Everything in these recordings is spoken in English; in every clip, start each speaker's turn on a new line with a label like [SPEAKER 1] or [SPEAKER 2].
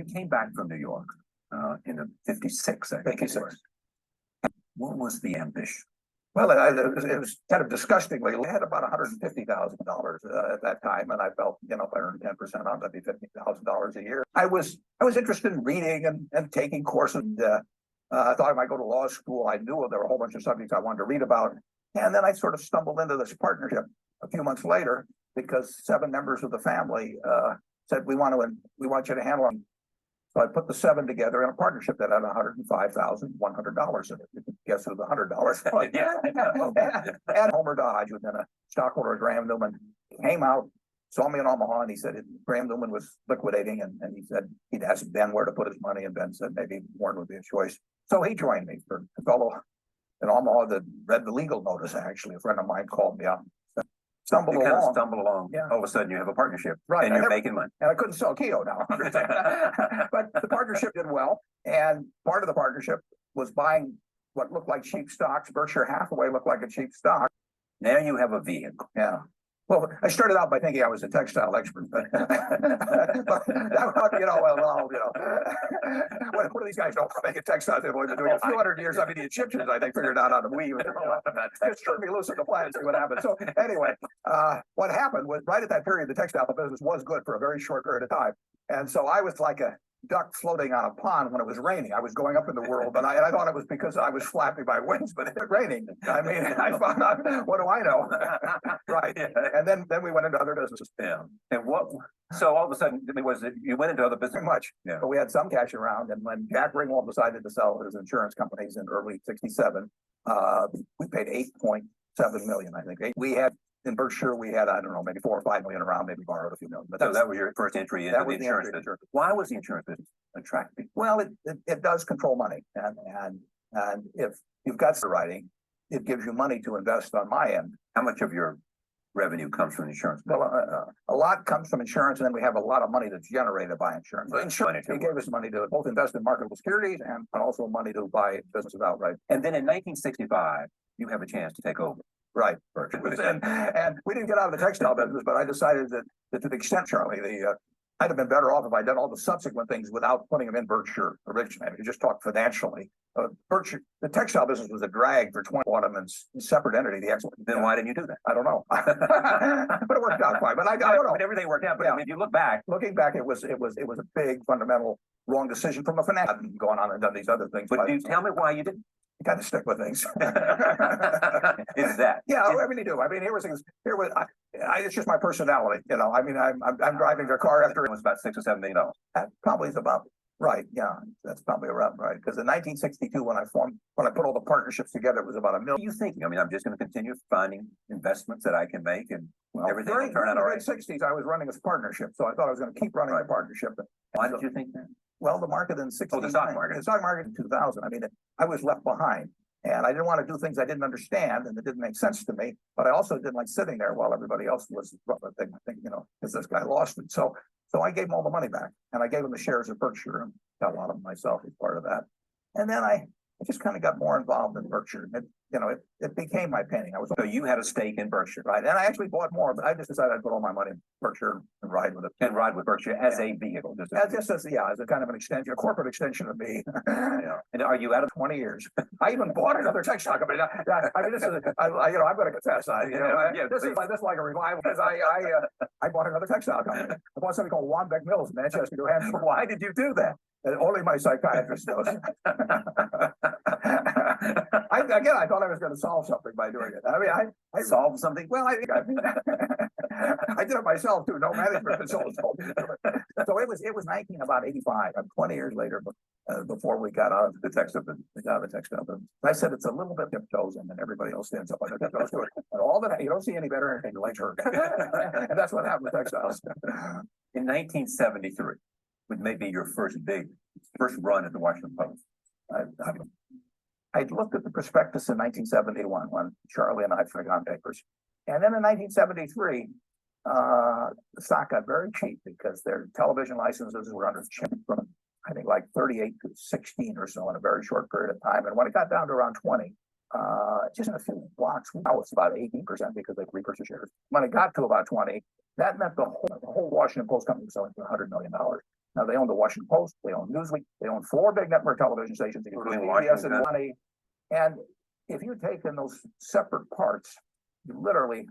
[SPEAKER 1] You came back from New York in '56, I think it was. What was the ambition?
[SPEAKER 2] Well, it was kind of disgustingly. I had about $150,000 at that time, and I felt, if I earned 10% on, that'd be $50,000 a year. I was interested in reading and taking courses. I thought I might go to law school. I knew there were a whole bunch of subjects I wanted to read about, and then I sort of stumbled into this partnership a few months later because 7 members of the family said we want you to handle them. So I put the 7 together in a partnership that had $105,100 in it. You can guess who the $100 and Homer Dodge, who'd been a stockholder of Graham Newman, came out, saw me in Omaha, and he said Graham Newman was liquidating, and he said he'd asked Ben where to put his money, and Ben said maybe Warren would be a choice. So he joined me. For a fellow in Omaha that read the legal notice, actually, a friend of mine called me out. Stumble along.
[SPEAKER 1] Yeah. All of a sudden, you have a partnership,
[SPEAKER 2] right?
[SPEAKER 1] And you're making money.
[SPEAKER 2] And I couldn't sell Keo now, but the partnership did well. And part of the partnership was buying what looked like cheap stocks. Berkshire Hathaway looked like a cheap stock.
[SPEAKER 1] Now you have a vehicle.
[SPEAKER 2] Yeah. Well, I started out by thinking I was a textile expert, but what do these guys know about making textiles? They've only been doing it a few hundred years. I mean, the Egyptians, I think, figured out how to weave. Just turn me loose on the planet, see what happens. So anyway, what happened was right at that period, the textile business was good for a very short period of time. And so I was like a duck floating on a pond when it was raining. I was going up in the world, but I thought it was because I was flapping my wings, but it was raining. I mean, I found out, what do I know? Right. And then we went into other businesses.
[SPEAKER 1] Yeah. And so all of a sudden, you went into other business?
[SPEAKER 2] Pretty much.
[SPEAKER 1] Yeah.
[SPEAKER 2] But we had some cash around, and when Jack Ringwald decided to sell his insurance companies in early '67, we paid $8.7 million, I think. We had in Berkshire, we had, I don't know, maybe $4 or $5 million around, maybe borrowed a few million. But
[SPEAKER 1] so that was your first entry into the insurance business. Why was the insurance business attractive?
[SPEAKER 2] Well, it does control money. And if you've got writing, it gives you money to invest on my end.
[SPEAKER 1] How much of your revenue comes from insurance?
[SPEAKER 2] Well, a lot comes from insurance, and then we have a lot of money that's generated by insurance. Insurance, it gave us money to both invest in marketable securities and also money to buy businesses outright.
[SPEAKER 1] And then in 1965, you have a chance to take over.
[SPEAKER 2] Right. And we didn't get out of the textile business, but I decided that to the extent, Charlie, I'd have been better off if I'd done all the subsequent things without putting them in Berkshire originally. You just talk financially. Berkshire, the textile business was a drag for 20 of them in separate entity.
[SPEAKER 1] Then why didn't you do that?
[SPEAKER 2] I don't know. But it worked out fine. But I don't know.
[SPEAKER 1] But everything worked out. But yeah. If you look back,
[SPEAKER 2] looking back, it was a big fundamental wrong decision from a finance. I've gone on and done these other things.
[SPEAKER 1] But tell me why you didn't.
[SPEAKER 2] You got to stick with things.
[SPEAKER 1] Is that?
[SPEAKER 2] Yeah, I really do. I mean, it's just my personality. I mean, I'm driving their car after
[SPEAKER 1] it was about $6 or $7 million.
[SPEAKER 2] That probably is about right. Yeah, that's probably around right. Because in 1962, when I put all the partnerships together, it was about $1 million.
[SPEAKER 1] What are you thinking? I mean, I'm just going to continue finding investments that I can make, and everything will turn out all right.
[SPEAKER 2] In the '60s, I was running a partnership, so I thought I was going to keep running my partnership.
[SPEAKER 1] Why did you think that?
[SPEAKER 2] Well, the market in '60s.
[SPEAKER 1] Oh, the stock market.
[SPEAKER 2] The stock market in 2000. I mean, I was left behind, and I didn't want to do things I didn't understand and that didn't make sense to me. But I also didn't like sitting there while everybody else was. I think because this guy lost it. So I gave him all the money back, and I gave him the shares of Berkshire and got a lot of them myself as part of that. And then I just kind of got more involved in Berkshire. It became my penny.
[SPEAKER 1] So you had a stake in Berkshire,
[SPEAKER 2] right? And I actually bought more, but I just decided I'd put all my money in Berkshire and ride with it.
[SPEAKER 1] And ride with Berkshire as a vehicle.
[SPEAKER 2] As a kind of an extension, a corporate extension of me.
[SPEAKER 1] Yeah. And are you out of
[SPEAKER 2] 20 years? I even bought another textile company. I mean, this is, I'm going to confess. This is like a revival because I bought another textile company. I bought something called Wambeck Mills in Manchester, New Hampshire. Why did you do that? And only my psychiatrist knows. I thought I was going to solve something by doing it. I mean, I solved something. Well, I did it myself too. No management consultant told me to do it. So it was 1985. I'm 20 years later, before we got out of the textile business. I said it's a little bit tiptoes, and then everybody else stands up on their tiptoes to it. And all that you don't see any better anything your legs hurt, and that's what happened with textiles.
[SPEAKER 1] In 1973. Would maybe your first run at the Washington Post.
[SPEAKER 2] I looked at the prospectus in 1971 when Charlie and I took on papers. And then in 1973, the stock got very cheap because their television licenses were under from, I think, like 38 to 16 or so in a very short period of time. And when it got down to around 20, just in a few blocks, now it's about 18% because they repurchased shares. When it got to about 20, that meant the whole Washington Post company was selling for $100 million. Now they own the Washington Post, they own Newsweek, they own 4 big network television stations, including PBS and Money. And if you take in those separate parts, you literally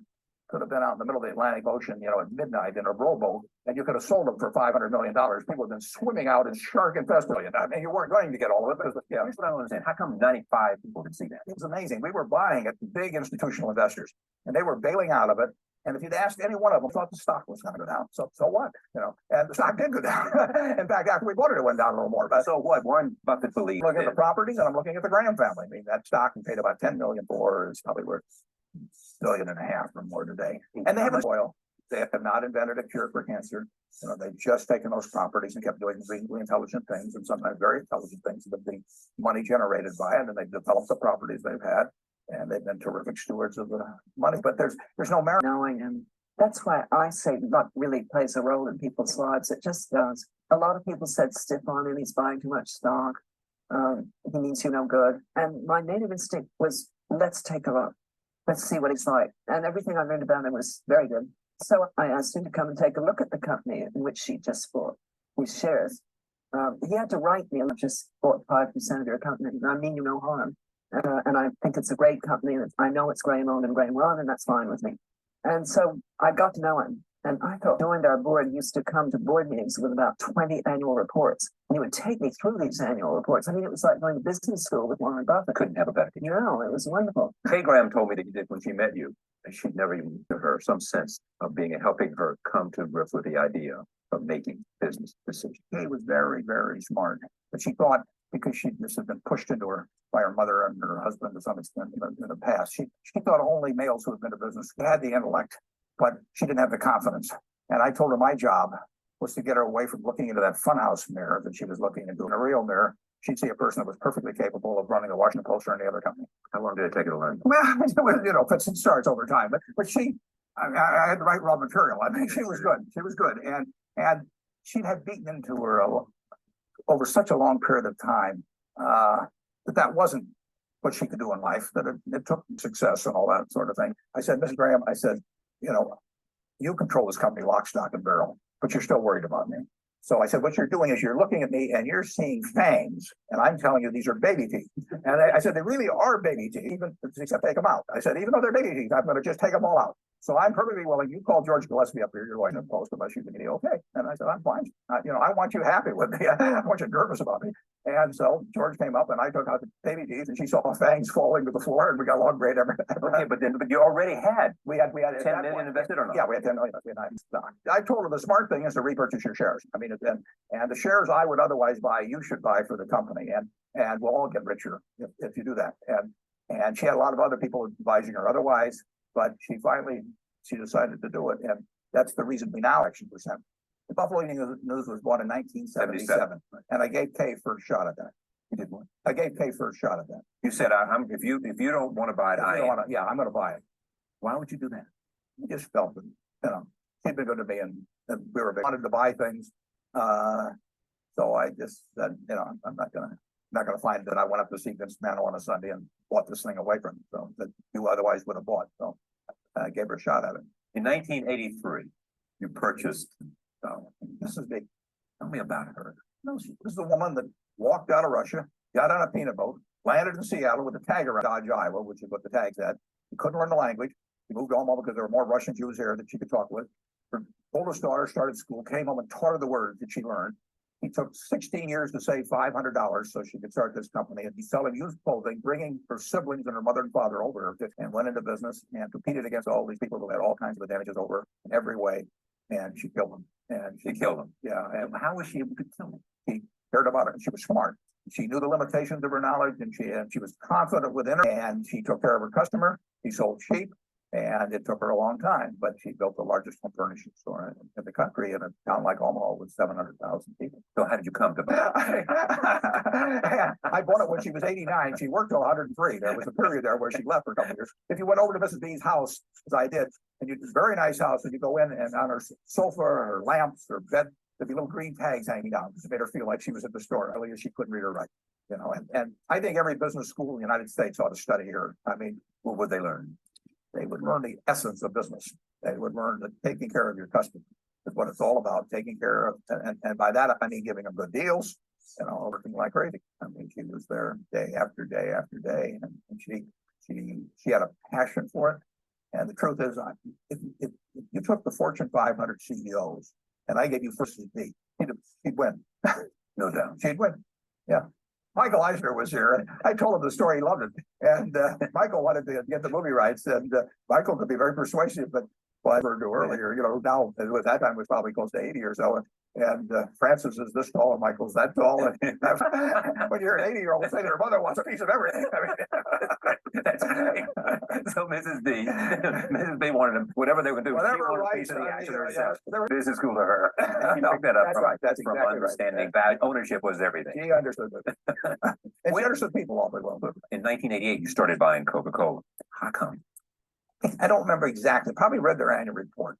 [SPEAKER 2] could have been out in the middle of the Atlantic Ocean, at midnight in a rowboat, and you could have sold them for $500 million. People have been swimming out in shark infested. I mean, you weren't going to get all of it, but here's what I don't understand. How come 95 people could see that? It was amazing. We were buying at big institutional investors, and they were bailing out of it. And if you'd asked any one of them, thought the stock was going to go down. So what? And the stock did go down. In fact, after we bought it, it went down a little more. But so what? Warren Buffett believes. Look at the properties, and I'm looking at the Graham family. I mean, that stock we paid about $10 million for is probably worth $1.5 billion or more today. And they haven't oil. They have not invented a cure for cancer. They've just taken those properties and kept doing really intelligent things, and sometimes very intelligent things that have been money generated by it. And they've developed the properties they've had. And they've been terrific stewards of the money, but there's no merit.
[SPEAKER 3] Knowing him. That's why I say luck really plays a role in people's lives. It just does. A lot of people said stiff on him, he's buying too much stock. He means you no good. And my native instinct was, let's take a look. Let's see what he's like. And everything I learned about him was very good. So I asked him to come and take a look at the company in which he just bought his shares. He had to write me, I just bought 5% of your company. I mean you no harm. And I think it's a great company. And I know it's Graham owned and Graham run, and that's fine with me. And so I got to know him. And I thought, joined our board, he used to come to board meetings with about 20 annual reports. And he would take me through these annual reports. I mean, it was like going to business school with Warren Buffett.
[SPEAKER 1] Couldn't have a better teacher.
[SPEAKER 3] No, it was wonderful.
[SPEAKER 1] Kay Graham told me that you did when she met you, and she'd never even given her some sense of helping her come to grips with the idea of making business decisions.
[SPEAKER 2] Kay was very, very smart, but she thought, because this had been pushed into her by her mother and her husband to some extent in the past. She thought only males who had been to business had the intellect, but she didn't have the confidence. And I told her my job was to get her away from looking into that funhouse mirror that she was looking into. In a real mirror, she'd see a person that was perfectly capable of running the Washington Post or any other company.
[SPEAKER 1] How long did it take her to learn?
[SPEAKER 2] Well, fits and starts over time. But I had the right raw material. I mean, she was good. She was good. And she'd had beaten into her over such a long period of time that wasn't what she could do in life, that it took success and all that sort of thing. I said, Mrs. Graham, I said, you control this company lock, stock, and barrel, but you're still worried about me. So I said, what you're doing is you're looking at me and you're seeing fangs, and I'm telling you these are baby teeth. And I said, they really are baby teeth, except take them out. I said, even though they're baby teeth, I'm going to just take them all out. So I'm perfectly willing. You call George Gillespie up here, you're Washington Post, unless you think he's okay. And I said, I'm fine. I want you happy with me. I want you nervous about me. And so George came up, and I took out the baby teeth, and she saw fangs falling to the floor, and we got along great ever.
[SPEAKER 1] Okay, but you already had.
[SPEAKER 2] We had
[SPEAKER 1] 10 million invested or not?
[SPEAKER 2] Yeah, we had 10 million. I told her the smart thing is to repurchase your shares. I mean, and the shares I would otherwise buy, you should buy for the company, and we'll all get richer if you do that. And she had a lot of other people advising her otherwise, but she decided to do it, and that's the reason we now actually percent. The Buffalo Evening News was bought in 1977, and I gave Kay first shot at that. You did one. I gave Kay first shot at that.
[SPEAKER 1] You said, if you don't want to buy it,
[SPEAKER 2] I'm going to buy it.
[SPEAKER 1] Why would you do that?
[SPEAKER 2] I just felt that, she'd been good to me, and we wanted to buy things. So I just said, I'm not going to find that I went up to see Vince Mantle on a Sunday and bought this thing away from him, so that you otherwise would have bought. So I gave her a shot at it.
[SPEAKER 1] In 1983, you purchased.
[SPEAKER 2] This is big.
[SPEAKER 1] Tell me about her.
[SPEAKER 2] This is the woman that walked out of Russia, got on a peanut boat, landed in Seattle with a tag around Dodge, Iowa, which is what the tag said. She couldn't learn the language. She moved home because there were more Russian Jews here that she could talk with. Her oldest daughter started school, came home and taught her the words that she learned. He took 16 years to save $500 so she could start this company, and he's selling used clothing, bringing her siblings and her mother and father over, and went into business and competed against all these people who had all kinds of advantages over her in every way. And she killed them. And she killed them. Yeah. And how was she able to kill them? She cared about it, and she was smart. She knew the limitations of her knowledge, and she was confident within her, and she took care of her customer. She sold cheap. And it took her a long time, but she built the largest home furnishing store in the country in a town like Omaha with 700,000 people.
[SPEAKER 1] So how did you come to buy it?
[SPEAKER 2] I bought it when she was 89. She worked till 103. There was a period there where she left for a couple of years. If you went over to Mrs. B's house, as I did, and it's a very nice house, and you go in, and on her sofa, her lamps, her bed, there'd be little green tags hanging down because it made her feel like she was at the store. Earlier, she couldn't read or write. And I think every business school in the United States ought to study her. I mean,
[SPEAKER 1] what would they learn?
[SPEAKER 2] They would learn the essence of business. They would learn that taking care of your customer, is what it's all about, taking care of, and by that I mean giving them good deals, working like crazy. I mean, she was there day after day after day, and she had a passion for it. And the truth is, if you took the Fortune 500 CEOs and I gave you first seat, she'd win. No doubt. She'd win. Yeah. Michael Eisner was here, and I told him the story. He loved it. And Michael wanted to get the movie rights, and Michael could be very persuasive, but I referred to earlier, now at that time was probably close to 80 or so. And Francis is this tall and Michael's that tall. And when you're an 80-year-old saying their mother wants a piece of everything. I mean,
[SPEAKER 1] that's great. So Mrs. B wanted to, whatever they would do,
[SPEAKER 2] whatever
[SPEAKER 1] she wanted a
[SPEAKER 2] rights,
[SPEAKER 1] piece of the action
[SPEAKER 2] yeah,
[SPEAKER 1] herself.
[SPEAKER 2] yeah.
[SPEAKER 1] Business school to her. You
[SPEAKER 2] No,
[SPEAKER 1] picked that up
[SPEAKER 2] that's
[SPEAKER 1] from,
[SPEAKER 2] right. That's
[SPEAKER 1] from
[SPEAKER 2] exactly
[SPEAKER 1] understanding
[SPEAKER 2] right.
[SPEAKER 1] value. Ownership was everything.
[SPEAKER 2] She understood it. And she understood people awfully well.
[SPEAKER 1] In 1988, you started buying Coca-Cola. How come?
[SPEAKER 2] I don't remember exactly. Probably read their annual report.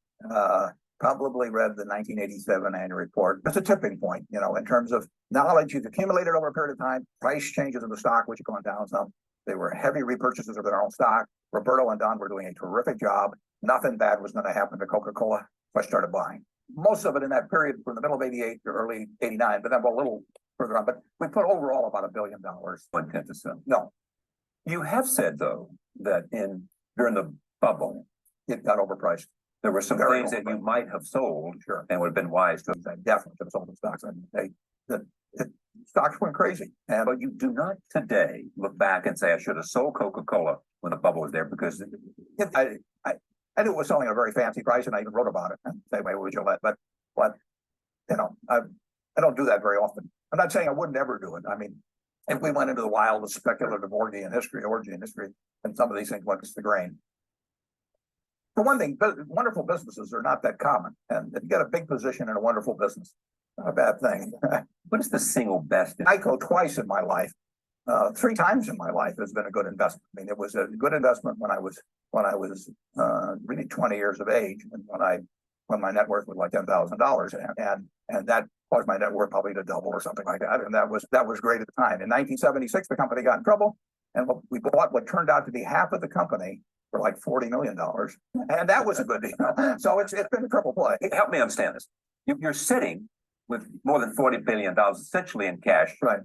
[SPEAKER 2] Probably read the 1987 annual report. It's a tipping point, in terms of knowledge you've accumulated over a period of time, price changes in the stock, which have gone down some. They were heavy repurchases of their own stock. Roberto and Don were doing a terrific job. Nothing bad was going to happen to Coca-Cola. So I started buying. Most of it in that period from the middle of 88 to early 89, but then a little further on. But we put overall about $1 billion.
[SPEAKER 1] 1/10%.
[SPEAKER 2] No.
[SPEAKER 1] You have said, though, that during the bubble,
[SPEAKER 2] It got overpriced.
[SPEAKER 1] there were some
[SPEAKER 2] Very
[SPEAKER 1] things that you
[SPEAKER 2] overpriced.
[SPEAKER 1] might have sold,
[SPEAKER 2] Sure.
[SPEAKER 1] and would have been wise to.
[SPEAKER 2] I definitely should have sold the stocks. I mean, stocks went crazy. And
[SPEAKER 1] But you do not today look back and say, I should have sold Coca-Cola when the bubble was there, because
[SPEAKER 2] I knew it was selling at a very fancy price, and I even wrote about it. And same way with Gillette, but I don't do that very often. I'm not saying I wouldn't ever do it. I mean, if we went into the wildest speculative orgy in history, and some of these things went against the grain. For one thing, wonderful businesses are not that common, and if you get a big position in a wonderful business, not a bad thing.
[SPEAKER 1] what is the single best?
[SPEAKER 2] ICO twice in my life, 3 times in my life has been a good investment. I mean, it was a good investment when I was really 20 years of age, and when my net worth was like $10,000, and that caused my net worth probably to double or something like that, and that was great at the time. In 1976, the company got in trouble, and we bought what turned out to be half of the company for like $40 million, and that was a good deal. So it's been a triple play.
[SPEAKER 1] Help me understand this. You're sitting with more than $40 billion essentially in cash.
[SPEAKER 2] Right.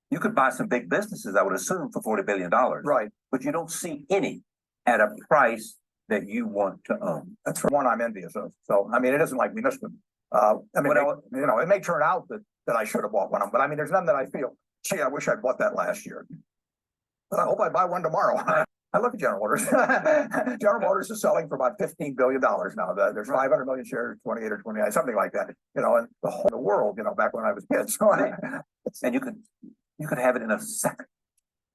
[SPEAKER 1] You could buy some big businesses, I would assume, for $40 billion.
[SPEAKER 2] Right.
[SPEAKER 1] But you don't see any at a price that you want to own.
[SPEAKER 2] That's for one I'm envious of. So, I mean, it isn't like we missed them. I mean, it may turn out that I should have bought one of them, but I mean, there's none that I feel, gee, I wish I bought that last year. But I hope I buy one tomorrow. I look at General Motors. General Motors is selling for about $15 billion now. There's 500 million shares, 28 or 29, something like that. And the whole world, back when I was a kid. So
[SPEAKER 1] and you could have it in a second.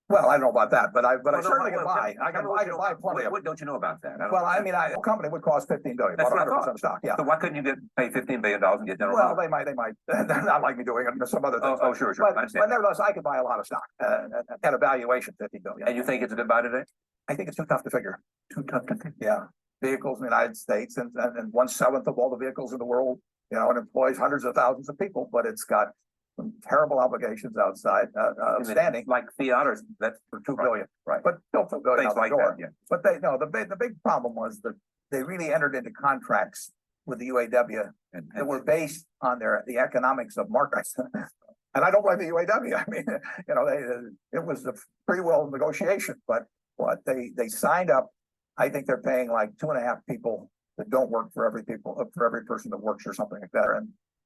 [SPEAKER 2] Well, I don't know about that, but I certainly can buy. I can buy plenty of.
[SPEAKER 1] What don't you know about that?
[SPEAKER 2] Well, I mean, a company would cost $15 billion.
[SPEAKER 1] That's what I
[SPEAKER 2] 100% stock. Yeah.
[SPEAKER 1] So why couldn't you pay $15 billion and get General
[SPEAKER 2] Well,
[SPEAKER 1] Motors?
[SPEAKER 2] they might. They're not like me doing it. Some other things.
[SPEAKER 1] Oh, sure.
[SPEAKER 2] But nevertheless, I could buy a lot of stock at a valuation $50 billion.
[SPEAKER 1] And you think it's a good buy today?
[SPEAKER 2] I think it's too tough to figure.
[SPEAKER 1] Too tough to think.
[SPEAKER 2] Yeah. Vehicles in the United States and 1/7 of all the vehicles in the world, it employs hundreds of thousands of people, but it's got some terrible obligations outside outstanding.
[SPEAKER 1] Like Fiat, or that's
[SPEAKER 2] for $2 billion. Right. But still $2 billion out the
[SPEAKER 1] like
[SPEAKER 2] door.
[SPEAKER 1] that, yeah.
[SPEAKER 2] But the big problem was that they really entered into contracts with the UAW that were based on the economics of markets. And I don't blame the UAW. I mean, it was a free will negotiation, but they signed up. I think they're paying like 2.5 people that don't work for every person that works or something like that.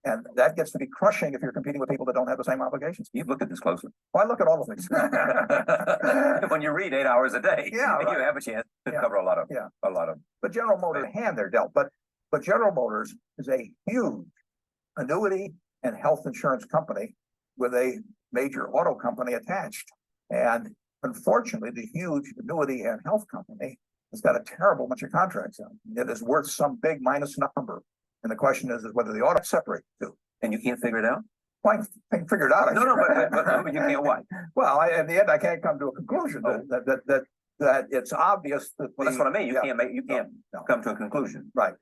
[SPEAKER 2] And that gets to be crushing if you're competing with people that don't have the same obligations.
[SPEAKER 1] You've looked at this closely.
[SPEAKER 2] Well, I look at all the things.
[SPEAKER 1] When you read 8 hours a day,
[SPEAKER 2] Yeah,
[SPEAKER 1] you
[SPEAKER 2] right.
[SPEAKER 1] have a chance to cover a lot of.
[SPEAKER 2] But General Motors, hand they're dealt. But General Motors is a huge annuity and health insurance company with a major auto company attached. And unfortunately, the huge annuity and health company has got a terrible bunch of contracts in it. It is worth some big minus number. And the question is whether the auto separate the two.
[SPEAKER 1] And you can't figure it out?
[SPEAKER 2] Well, I can figure it out.
[SPEAKER 1] No, but you can't what?
[SPEAKER 2] Well, in the end, I can't come to a conclusion that it's obvious that.
[SPEAKER 1] Well, that's what I mean. You can't come to a conclusion.
[SPEAKER 2] Right.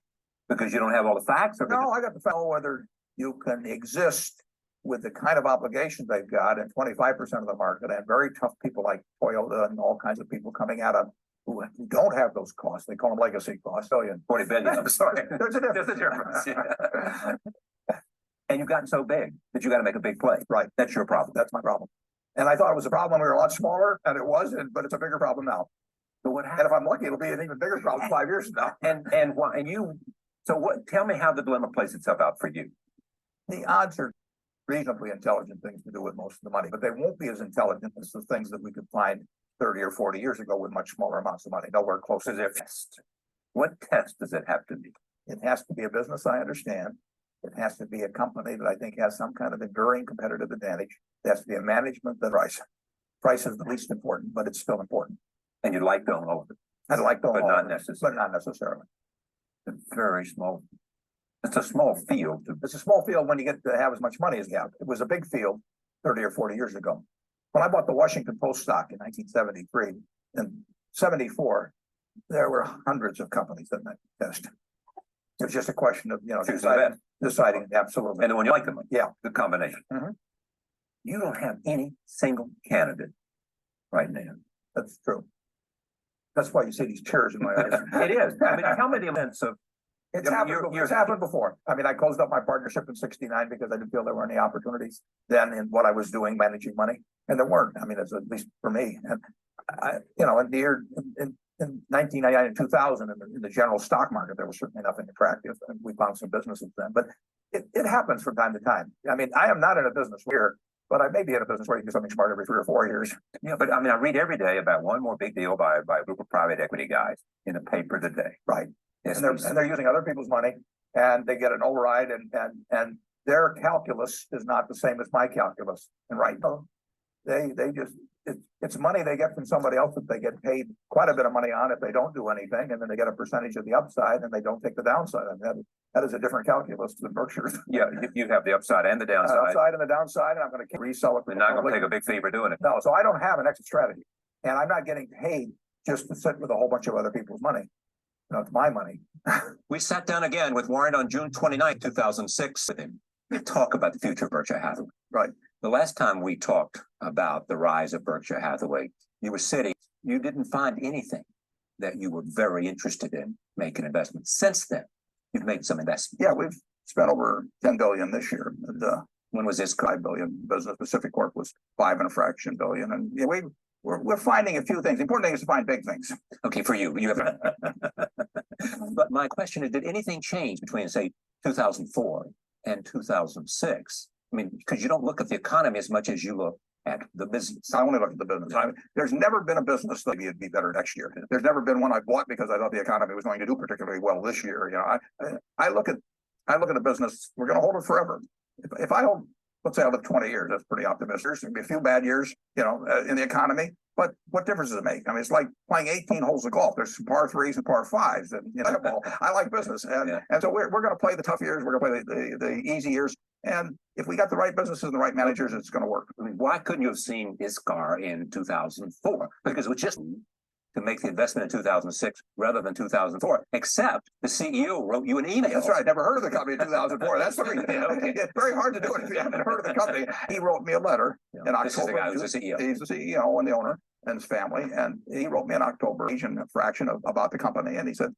[SPEAKER 1] Because you don't have all the facts? Or
[SPEAKER 2] No, I got to know whether you can exist with the kind of obligations they've got in 25% of the market and very tough people like Toyota and all kinds of people coming out of who don't have those costs. They call them legacy costs.
[SPEAKER 1] 40 billion, I'm sorry.
[SPEAKER 2] There's a difference.
[SPEAKER 1] There's a difference. Yeah. And you've gotten so big that you got to make a big play.
[SPEAKER 2] Right.
[SPEAKER 1] That's your problem.
[SPEAKER 2] That's my problem. And I thought it was a problem when we were a lot smaller, and it wasn't, but it's a bigger problem now.
[SPEAKER 1] So what
[SPEAKER 2] And
[SPEAKER 1] happened?
[SPEAKER 2] if I'm lucky, it'll be an even bigger problem 5 years from now.
[SPEAKER 1] And why? And you. So what? Tell me how the dilemma plays itself out for you.
[SPEAKER 2] The odds are reasonably intelligent things to do with most of the money, but they won't be as intelligent as the things that we could find 30 or 40 years ago with much smaller amounts of money. Nowhere close to
[SPEAKER 1] Is there a test? What test does it have to be?
[SPEAKER 2] It has to be a business I understand. It has to be a company that I think has some kind of enduring competitive advantage. It has to be a management that price. Price is the least important, but it's still important.
[SPEAKER 1] And you like to own all of it,
[SPEAKER 2] I'd like to,
[SPEAKER 1] but not
[SPEAKER 2] but
[SPEAKER 1] necessarily.
[SPEAKER 2] not necessarily.
[SPEAKER 1] It's very small. It's a small field.
[SPEAKER 2] It's a small field when you get to have as much money as you have. It was a big field 30 or 40 years ago. When I bought the Washington Post stock in 1973 and 74, there were hundreds of companies that met the test. It was just a question of, deciding absolutely.
[SPEAKER 1] And the one you like them.
[SPEAKER 2] Yeah.
[SPEAKER 1] The combination.
[SPEAKER 2] Mhm.
[SPEAKER 1] You don't have any single candidate right now.
[SPEAKER 2] That's true. That's why you see these tears in my eyes.
[SPEAKER 1] It is. I mean, how many events of
[SPEAKER 2] It's
[SPEAKER 1] Yeah,
[SPEAKER 2] happened,
[SPEAKER 1] you're-
[SPEAKER 2] it's happened before. I mean, I closed up my partnership in '69 because I didn't feel there were any opportunities then in what I was doing, managing money. And there weren't. I mean, that's at least for me. And in the year, in 1999 and 2000, in the general stock market, there was certainly nothing attractive. And we found some businesses then, but it happens from time to time. I mean, I am not in a business here, but I may be in a business where you do something smart every 3 or 4 years.
[SPEAKER 1] Yeah, but I mean, I read every day about one more big deal by a group of private equity guys in the paper today.
[SPEAKER 2] Right.
[SPEAKER 1] Yes,
[SPEAKER 2] And they're using other people's money and they get an override and their calculus is not the same as my calculus. And right now, they just, it's money they get from somebody else that they get paid quite a bit of money on if they don't do anything. And then they get a percentage of the upside and they don't take the downside. I mean, that is a different calculus than Berkshire's.
[SPEAKER 1] yeah, you have the upside and the downside.
[SPEAKER 2] Upside and the downside, and I'm going to resell it.
[SPEAKER 1] We're not going to take a big fee for doing it.
[SPEAKER 2] No, so I don't have an exit strategy. And I'm not getting paid just to sit with a whole bunch of other people's money. It's my money.
[SPEAKER 1] We sat down again with Warren on June 29, 2006 with him. We talk about the future of Berkshire Hathaway.
[SPEAKER 2] Right.
[SPEAKER 1] The last time we talked about the rise of Berkshire Hathaway, you were sitting, you didn't find anything that you were very interested in making investments. Since then, you've made some investments.
[SPEAKER 2] Yeah, we've spent over 10 billion this year. And
[SPEAKER 1] When was this?
[SPEAKER 2] 5 billion business. Pacific Corp was 5 and a fraction billion. And we're finding a few things. The important thing is to find big things.
[SPEAKER 1] Okay, for you. You have. But my question is, did anything change between, say, 2004 and 2006? I mean, because you don't look at the economy as much as you look at the business.
[SPEAKER 2] I only look at the business. There's never been a business that would be better next year. There's never been one I bought because I thought the economy was going to do particularly well this year. I look at a business. We're going to hold it forever. If I hold, let's say I live 20 years, that's pretty optimistic. There's going to be a few bad years, in the economy. But what difference does it make? I mean, it's like playing 18 holes of golf. There's some par threes and par fives, and I like business, and so we're going to play the tough years. We're going to play the easy years, and if we got the right businesses and the right managers, it's going to work.
[SPEAKER 1] I mean, why couldn't you have seen ISCAR in 2004? Because it was just to make the investment in 2006 rather than 2004, except the CEO wrote you an email.
[SPEAKER 2] That's right. I never heard of the company in 2004. That's the reason. It's very hard to do it if you haven't heard of the company. He wrote me a letter in October.
[SPEAKER 1] This is the guy who's the CEO.
[SPEAKER 2] He's the CEO and the owner and his family. And he wrote me in October, Asian fraction about the company. And he said,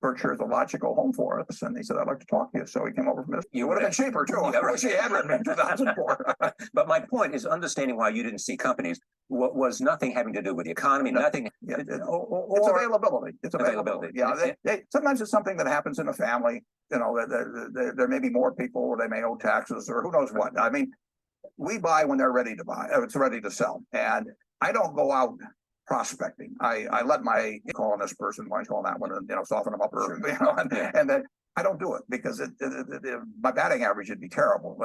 [SPEAKER 2] Berkshire is a logical home for us. And he said, I'd like to talk to you. So he came over from this. You would have been cheaper too. I wish he had written me in 2004.
[SPEAKER 1] But my point is understanding why you didn't see companies was nothing having to do with the economy, nothing.
[SPEAKER 2] Yeah, it's availability. It's availability. Yeah. Sometimes it's something that happens in a family. There may be more people, or they may owe taxes, or who knows what. I mean, we buy when they're ready to buy. It's ready to sell. And I don't go out prospecting. I let my calling this person, why calling that one, and soften them up, and then I don't do it because my batting average would be terrible.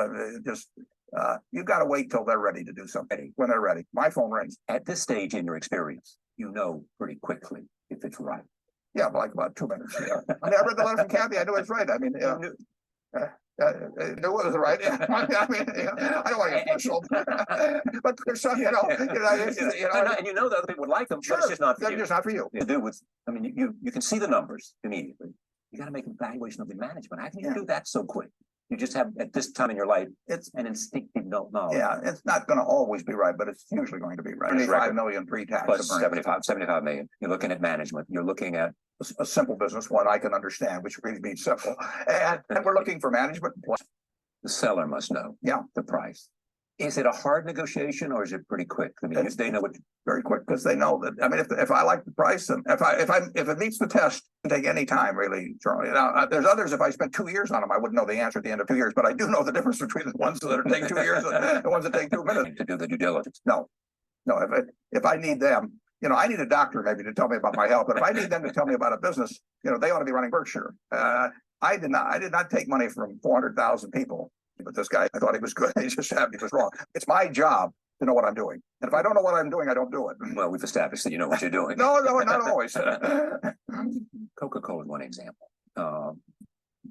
[SPEAKER 2] You've got to wait till they're ready to do something. When they're ready, my phone rings.
[SPEAKER 1] At this stage in your experience, pretty quickly if it's right.
[SPEAKER 2] Yeah, like about 2 minutes. Yeah. I read the letter from Kathy. I knew it's right. I mean, knew it was right. I don't want to get official, but there's some,
[SPEAKER 1] and the other people would like them. Sure, it's just not for you.
[SPEAKER 2] Just not for you.
[SPEAKER 1] To do with, I mean, you can see the numbers immediately. You got to make an evaluation of the management. How can you do that so quick? You just have at this time in your life,
[SPEAKER 2] It's
[SPEAKER 1] an instinctive knowledge.
[SPEAKER 2] yeah, it's not going to always be right, but it's usually going to be right.
[SPEAKER 1] Earnings record.
[SPEAKER 2] 5 million pre-tax.
[SPEAKER 1] Plus
[SPEAKER 2] of earnings.
[SPEAKER 1] 75 million. You're looking at management. You're looking at
[SPEAKER 2] A simple business, one I can understand, which really means simple. And we're looking for management.
[SPEAKER 1] the seller must know.
[SPEAKER 2] Yeah.
[SPEAKER 1] The price. Is it a hard negotiation or is it pretty quick? I mean, they know what.
[SPEAKER 2] Very quick because they know that. I mean, if I like the price and if it meets the test, it can take any time really, Charlie. Now there's others. If I spent 2 years on them, I wouldn't know the answer at the end of 2 years. But I do know the difference between the ones that take 2 years and the ones that take 2 minutes
[SPEAKER 1] To do the due diligence.
[SPEAKER 2] No. If I need them, I need a doctor maybe to tell me about my health. But if I need them to tell me about a business, they ought to be running Berkshire. I did not take money from 400,000 people. But this guy, I thought he was good. He just happened he was wrong. It's my job to know what I'm doing. And if I don't know what I'm doing, I don't do it.
[SPEAKER 1] Well, we've established that you know what you're doing.
[SPEAKER 2] No, not always.
[SPEAKER 1] Coca-Cola is one example.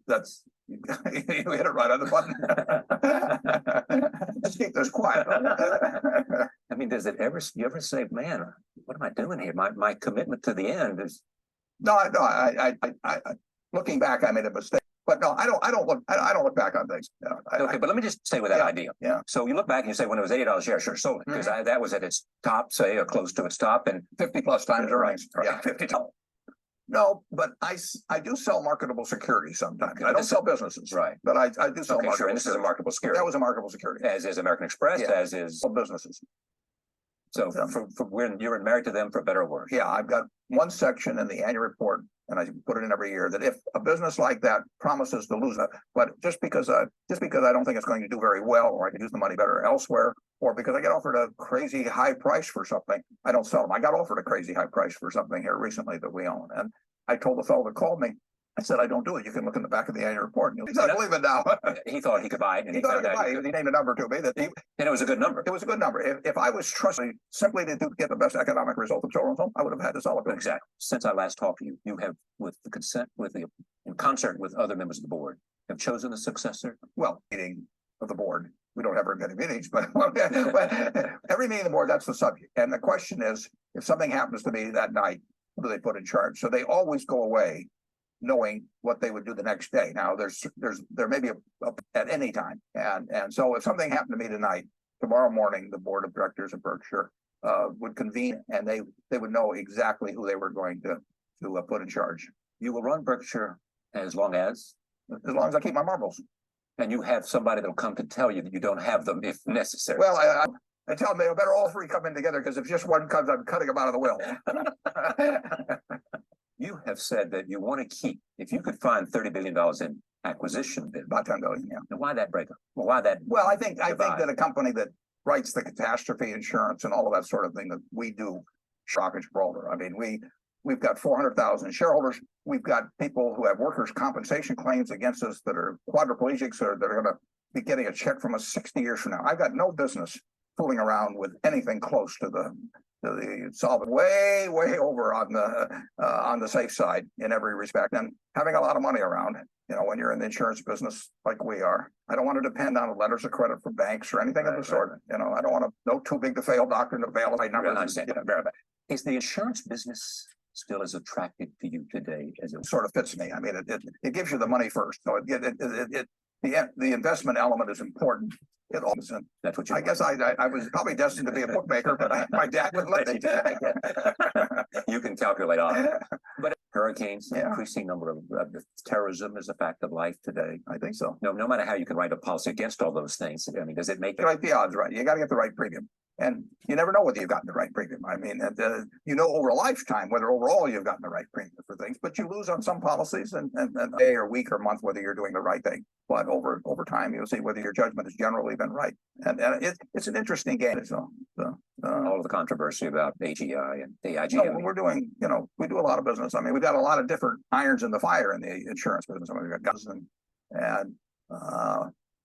[SPEAKER 2] That's you hit it right on the button. Let's keep this quiet.
[SPEAKER 1] I mean, you ever say, man, what am I doing here? My commitment to the end is.
[SPEAKER 2] No, I looking back, I made a mistake. But no, I don't look back on things.
[SPEAKER 1] Okay, but let me just stay with that idea.
[SPEAKER 2] Yeah.
[SPEAKER 1] So you look back and you say, when it was $80 a share, sure, sold it because that was at its top, say, or close to its top, and
[SPEAKER 2] 50 plus times earnings.
[SPEAKER 1] Right.
[SPEAKER 2] Yeah, 50 times. No, but I do sell marketable securities sometimes. I don't sell businesses.
[SPEAKER 1] Right.
[SPEAKER 2] But I do sell marketable.
[SPEAKER 1] Sure. And this is a marketable security.
[SPEAKER 2] That was a marketable security.
[SPEAKER 1] As is American Express,
[SPEAKER 2] Yeah.
[SPEAKER 1] as is.
[SPEAKER 2] All businesses.
[SPEAKER 1] So for when you're married to them, for better or worse.
[SPEAKER 2] Yeah, I've got one section in the annual report, and I put it in every year, that if a business like that promises to lose it, but just because I don't think it's going to do very well, or I could use the money better elsewhere, or because I get offered a crazy high price for something, I don't sell them. I got offered a crazy high price for something here recently that we own, and I told the fellow that called me, I said, I don't do it. You can look in the back of the annual report. And he's not believe it now.
[SPEAKER 1] He thought he could buy it, and
[SPEAKER 2] he thought he could buy it. He named a number to me and
[SPEAKER 1] it was a good number.
[SPEAKER 2] It was a good number. If I was trusted simply to get the best economic result of children's home, I would have had to sell it.
[SPEAKER 1] Exactly. Since I last talked to you, you have, in concert with other members of the board, have chosen a successor.
[SPEAKER 2] Well, meeting of the board. We don't have very many meetings, but every meeting of the board, that's the subject. And the question is, if something happens to me that night, who do they put in charge? So they always go away knowing what they would do the next day. Now there may be a at any time. And so if something happened to me tonight, tomorrow morning, the board of directors of Berkshire would convene and they would know exactly who they were going to put in charge.
[SPEAKER 1] You will run Berkshire as long as
[SPEAKER 2] I keep my marbles.
[SPEAKER 1] And you have somebody that'll come to tell you that you don't have them if necessary.
[SPEAKER 2] Well, I tell them they better all three come in together, because if just one comes, I'm cutting them out of the will.
[SPEAKER 1] You have said that you want to keep, if you could find $30 billion in acquisition bid.
[SPEAKER 2] About 10 billion, yeah.
[SPEAKER 1] Now, why that breakup? Well, why that?
[SPEAKER 2] Well, I think that a company that writes the catastrophe insurance and all of that sort of thing that we do, shock and Gibraltar. I mean, we've got 400,000 shareholders. We've got people who have workers' compensation claims against us that are quadriplegics, or that are going to be getting a check from us 60 years from now. I've got no business fooling around with anything close to the solvent, way over on the safe side in every respect, and having a lot of money around. When you're in the insurance business like we are, I don't want to depend on letters of credit from banks or anything of the sort. I don't want no too big to fail doctrine to bail my numbers.
[SPEAKER 1] I understand. Is the insurance business still as attractive to you today as it
[SPEAKER 2] sort of fits me? I mean, it gives you the money first, so the investment element is important. It all isn't.
[SPEAKER 1] That's what you.
[SPEAKER 2] I guess I was probably destined to be a bookmaker, but my dad wouldn't let me.
[SPEAKER 1] You can calculate on it. But hurricanes, increasing number of terrorism is a fact of life today.
[SPEAKER 2] I think so.
[SPEAKER 1] No matter how you can write a policy against all those things, I mean, does it make it?
[SPEAKER 2] Right, the odds right. You got to get the right premium. And you never know whether you've gotten the right premium. I mean, over a lifetime whether overall you've gotten the right premium for things, but you lose on some policies and day or week or month whether you're doing the right thing. But over time, you'll see whether your judgment has generally been right. And it's an interesting game. So
[SPEAKER 1] all of the controversy about AGI and AIG.
[SPEAKER 2] No, we're doing, we do a lot of business. I mean, we've got a lot of different irons in the fire in the insurance business. I mean, we've got guns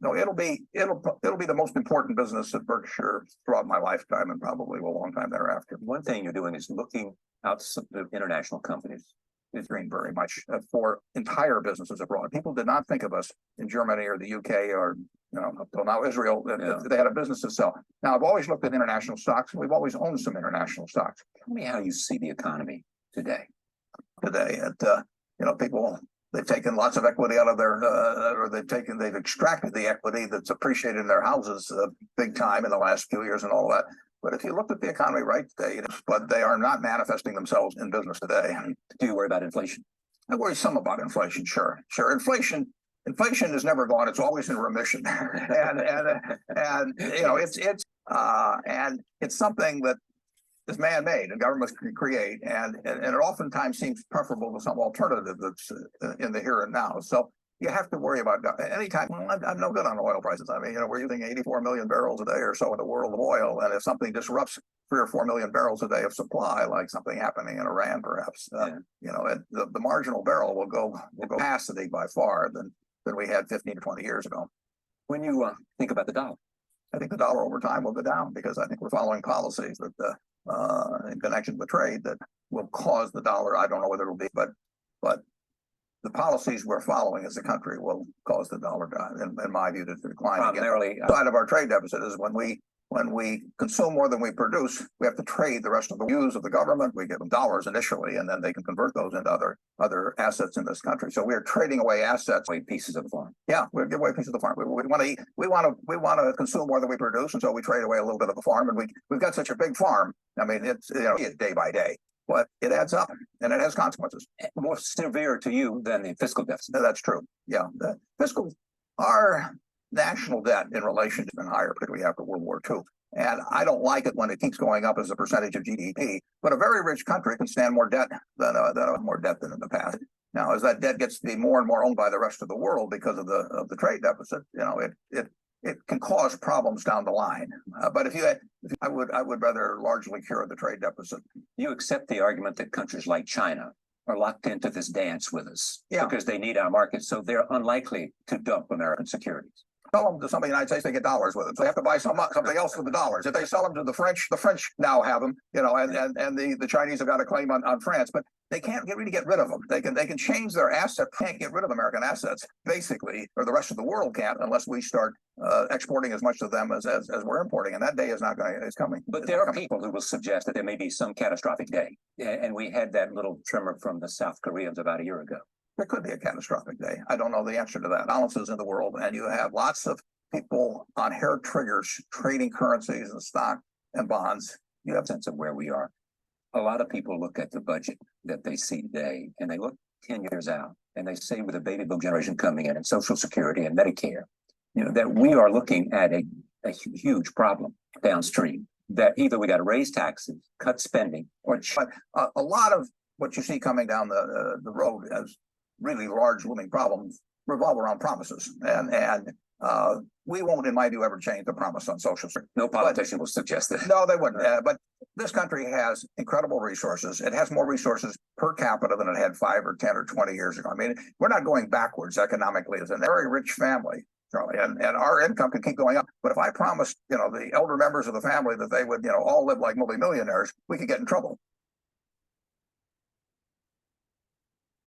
[SPEAKER 2] no, it'll be the most important business at Berkshire throughout my lifetime, and probably a long time thereafter.
[SPEAKER 1] One thing you're doing is looking out to international companies.
[SPEAKER 2] Is doing very much for entire businesses abroad. People did not think of us in Germany or the UK or up till now Israel. They had a business to sell. Now I've always looked at international stocks, and we've always owned some international stocks.
[SPEAKER 1] Tell me how you see the economy today.
[SPEAKER 2] People they've taken lots of equity out of their, or they've extracted the equity that's appreciated in their houses big time in the last few years and all that. But if you looked at the economy right today, but they are not manifesting themselves in business today.
[SPEAKER 1] Do you worry about inflation?
[SPEAKER 2] I worry some about inflation. Sure. Inflation is never gone. It's always in remission. and it's something that is man-made and governments can create, and it oftentimes seems preferable to some alternative that's in the here and now. So you have to worry about anytime. I'm no good on oil prices. I mean, we're using 84 million barrels a day or so in the world of oil, and if something disrupts 3 or 4 million barrels a day of supply, like something happening in Iran, perhaps, the marginal barrel will go capacity by far than we had 15 to 20 years ago.
[SPEAKER 1] When you think about the dollar,
[SPEAKER 2] I think the dollar over time will go down because I think we're following policies that in connection with trade that will cause the dollar. I don't know whether it'll be, but the policies we're following as a country will cause the dollar, in my view, to decline.
[SPEAKER 1] primarily
[SPEAKER 2] Side of our trade deficit is when we consume more than we produce, we have to trade the rest of the use of the government. We give them dollars initially, and then they can convert those into other assets in this country. So we are trading away assets,
[SPEAKER 1] pieces of the farm.
[SPEAKER 2] Yeah, we give away pieces of the farm. We want to eat. We want to consume more than we produce, and so we trade away a little bit of the farm. And we've got such a big farm. I mean, it's day by day, but it adds up, and it has consequences.
[SPEAKER 1] More severe to you than the fiscal deficit.
[SPEAKER 2] That's true. Yeah, the fiscal, our national debt in relation has been higher, particularly after World War II. And I don't like it when it keeps going up as a percentage of GDP. But a very rich country can stand more debt than in the past. Now, as that debt gets to be more and more owned by the rest of the world because of the trade deficit, it can cause problems down the line. But I would rather largely cure the trade deficit.
[SPEAKER 1] You accept the argument that countries like China are locked into this dance with us because they need our market, so they're unlikely to dump American securities.
[SPEAKER 2] Sell them to somebody in the United States, they get dollars with them. So they have to buy something else with the dollars. If they sell them to the French now have them, and the Chinese have got a claim on France, but they can't really get rid of them. They can change their assets, can't get rid of American assets, basically, or the rest of the world can't unless we start exporting as much of them as we're importing. And that day is coming.
[SPEAKER 1] But there are people who will suggest that there may be some catastrophic day. And we had that little tremor from the South Koreans about a year ago.
[SPEAKER 2] There could be a catastrophic day. I don't know the answer to that. Balances in the world, and you have lots of people on hair triggers trading currencies and stock and bonds.
[SPEAKER 1] You have a sense of where we are. A lot of people look at the budget that they see today, and they look 10 years out, and they say with the baby boom generation coming in and Social Security and Medicare, that we are looking at a huge problem downstream, that either we got to raise taxes, cut spending, or
[SPEAKER 2] a lot of what you see coming down the road as really large looming problems revolve around promises, and we won't, in my view, ever change the promise on Social Security.
[SPEAKER 1] No politician will suggest that.
[SPEAKER 2] No, they wouldn't. But this country has incredible resources. It has more resources per capita than it had 5 or 10 or 20 years ago. I mean, we're not going backwards economically as a very rich family, Charlie, and our income can keep going up. But if I promised, the elder members of the family that they would, all live like multimillionaires, we could get in trouble.